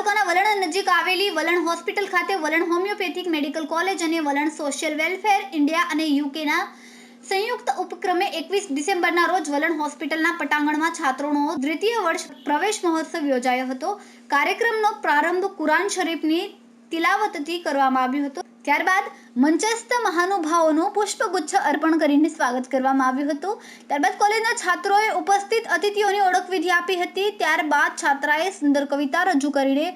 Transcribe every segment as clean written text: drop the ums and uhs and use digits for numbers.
તાલુકાના વલણ નજીક આવેલી વલણ હોસ્પિટલ ખાતે વલણ હોમિયોપેથિક મેડિકલ કોલેજ અને વલણ સોશિયલ વેલફેર ઇન્ડિયા અને યુકેના સંયુક્ત ઉપક્રમે 21 ડિસેમ્બરના રોજ વલણ હોસ્પિટલના પટાંગણમાં છાત્રોનો દ્વિતીય વર્ષ પ્રવેશ મહોત્સવ યોજાયો હતો। કાર્યક્રમનો પ્રારંભ કુરાન શરીફની તિલાવતથી કરવામાં આવ્યો હતો। ત્યારબાદ મંચસ્થ મહાનુભાવોનું પુષ્પગુચ્છ અર્પણ કરીને સ્વાગત કરવામાં આવ્યું હતું। ત્યારબાદ કોલેજના છાત્રોએ ઉપસ્થિત અતિથિઓની ઓળખવિધિ આપી હતી। ત્યારબાદ છાત્રાએ સુંદર કવિતા રજૂ કરીને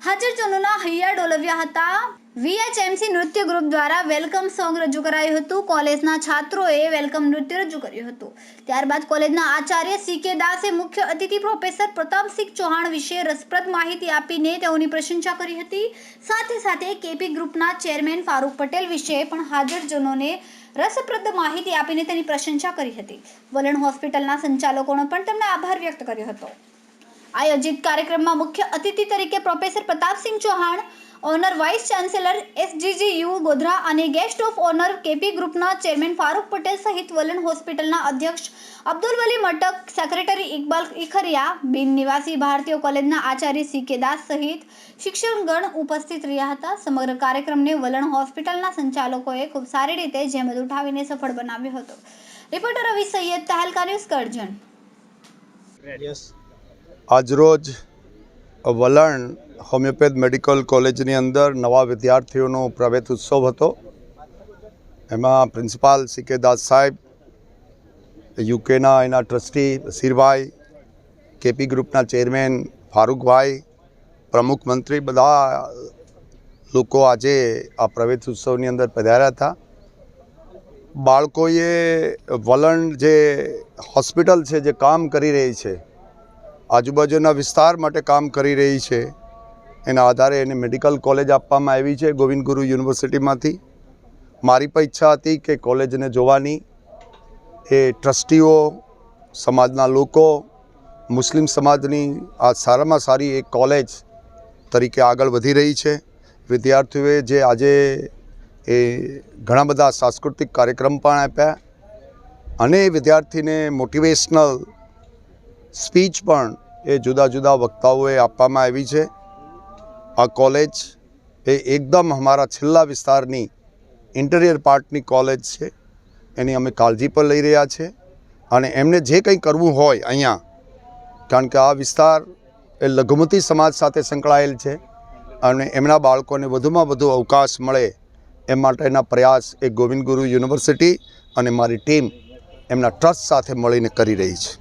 હાજરજનોના હૈયા ડોલવ્યા હતા। VHMC નૃત્ય ગ્રુપ દ્વારા વેલકમ સોંગ રજૂ કરાયું હતું। કોલેજના છાત્રોએ વેલકમ નૃત્ય રજૂ કર્યું હતું। ત્યારબાદ કોલેજના આચાર્ય CK દાસે મુખ્ય અતિથિ પ્રોફેસર પ્રતાપસિંહ ચૌહાણ વિશે રસપ્રદ માહિતી આપીને તેઓની પ્રશંસા કરી હતી। સાથે સાથે KP ગ્રુપના ચેરમેન ફારૂક પટેલ વિશે પણ હાજરજનોને રસપ્રદ માહિતી આપીને તેની પ્રશંસા કરી હતી। વલણ હોસ્પિટલના સંચાલકોનો પણ તેમણે આભાર વ્યક્ત કર્યો હતો। આયોજિત કાર્યક્રમમાં મુખ્ય અતિથિ તરીકે professor Pratapsinh Chauhan, honour vice chancellor SGGU Godhra અને ગેસ્ટ ઓફ ઓનર KP ગ્રુપના ચેરમેન ફારૂક પટેલ સહિત વલણ હોસ્પિટલના અધ્યક્ષ અબ્દુલ વલી મટક, સેક્રેટરી ઇકબાલ ઇખરિયા, બિન નિવાસી ભારતીય કોલેજના આચાર્ય CK દાસ સહિત શિક્ષકગણ ઉપસ્થિત રહ્યા હતા। સમગ્ર કાર્યક્રમને વલણ હોસ્પિટલના સંચાલકોએ ખૂબ સારી રીતે જહેમત ઉઠાવીને સફળ બનાવ્યો હતો। રિપોર્ટર રવિ સૈયદ, તહેલકા ન્યૂઝ, કરજણ। આજરોજ વલણ હોમિયોપેથ મેડિકલ કોલેજની અંદર નવા વિદ્યાર્થીઓનો પ્રવેશ ઉત્સવ હતો। એમાં પ્રિન્સિપાલ CK દાસ સાહેબ, યુકેના એના ટ્રસ્ટી બસીરભાઈ, KP ગ્રુપના ચેરમેન ફારૂકભાઈ, પ્રમુખ મંત્રી, બધા લોકો આજે આ પ્રવેશ ઉત્સવની અંદર પધાર્યા હતા। બાળકોએ વલણ જે હોસ્પિટલ છે, જે કામ કરી રહી છે, આજુબાજુના વિસ્તાર માટે કામ કરી રહી છે, એના આધારે એને મેડિકલ કોલેજ આપવામાં આવી છે ગોવિંદ ગુરુ યુનિવર્સિટીમાંથી। મારી પણ ઈચ્છા હતી કે કોલેજને જોવાની। એ ટ્રસ્ટીઓ, સમાજના લોકો, મુસ્લિમ સમાજની આ સારામાં સારી એક કોલેજ તરીકે આગળ વધી રહી છે। વિદ્યાર્થીઓએ જે આજે એ ઘણા બધા સાંસ્કૃતિક કાર્યક્રમ પણ આપ્યા અને વિદ્યાર્થીને મોટિવેશનલ સ્પીચ પણ એ જુદા જુદા વક્તાઓએ આપવામાં આવી છે। આ કોલેજ એ એકદમ અમારા છેલ્લા વિસ્તારની ઇન્ટિરિયર પાર્ટની કોલેજ છે, એની અમે કાળજી પણ લઈ રહ્યા છે અને એમને જે કંઈ કરવું હોય અહીંયા, કારણ કે આ વિસ્તાર એ લઘુમતી સમાજ સાથે સંકળાયેલ છે અને એમના બાળકોને વધુમાં વધુ અવકાશ મળે એ માટેના પ્રયાસ એ ગોવિંદ ગુરુ યુનિવર્સિટી અને મારી ટીમ એમના ટ્રસ્ટ સાથે મળીને કરી રહી છે।